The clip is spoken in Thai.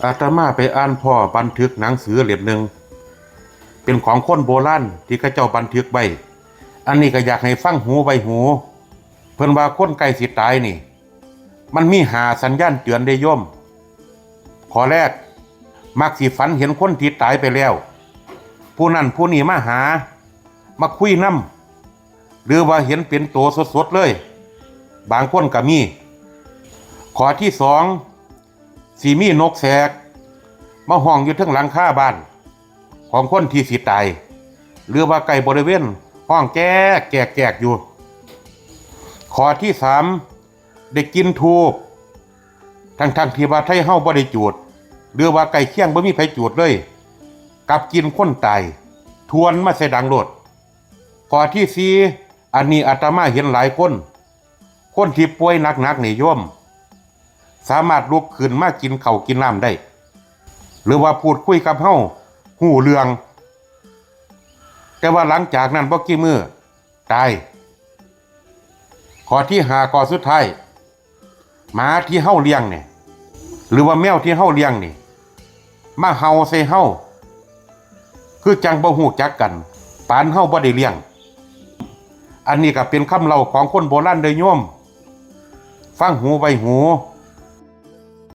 อาตมาไปอ่านพ่อบันทึกหนังสือเล่มหนึ่งเป็นของคนโบราณที่เขาเจ้าบันทึกไว้อันนี้ก็อยากให้ฟังหูไว้หูเพิ่นว่าคนใกล้สิตายนี่มันมีหาสัญญาณเตือนได้โยมข้อแรกมักสิฝันเห็นคนที่ตายไปแล้วผู้นั้นผู้นี้มาหามาคุยนำหรือว่าเห็นเป็นตัวสดๆเลยบางคนก็มีข้อที่สองสิมีนกแสกมาห้องอยู่เทิงหลังคาบ้านของคนที่สิตายหรือว่าใกล้บริเวณห้องแจ๊กแกกอยู่ข้อที่สามได้กินทูบทั้งที่ว่าไทเฮาบ่ได้จูดหรือว่าใกล้เคียงบ่มีไผจูดเลยกับกินคนตายทวนมาใส่ดังโลดข้อที่สี่อันนี้อาตมาเห็นหลายคนที่ป่วยหนักๆนี่โยมสามารถลุกขึ้นมากินข้าวกินน้ำได้หรือว่าพูดคุยกับเฮาหูเรื่องแต่ว่าหลังจากนั้นบ่กี่มื้อตายข้อที่ห้าข้อสุดท้ายหมาที่เฮาเลี้ยงเนี่ยหรือว่าแมวที่เฮาเลี้ยงนี่มาเห่าใส่เฮาคือจังบ่ฮู้จักกันปานเฮาบ่ได้เลี้ยงอันนี้ก็เป็นคำเล่าของคนโบราณเด้อโยมฟังหูไว้หู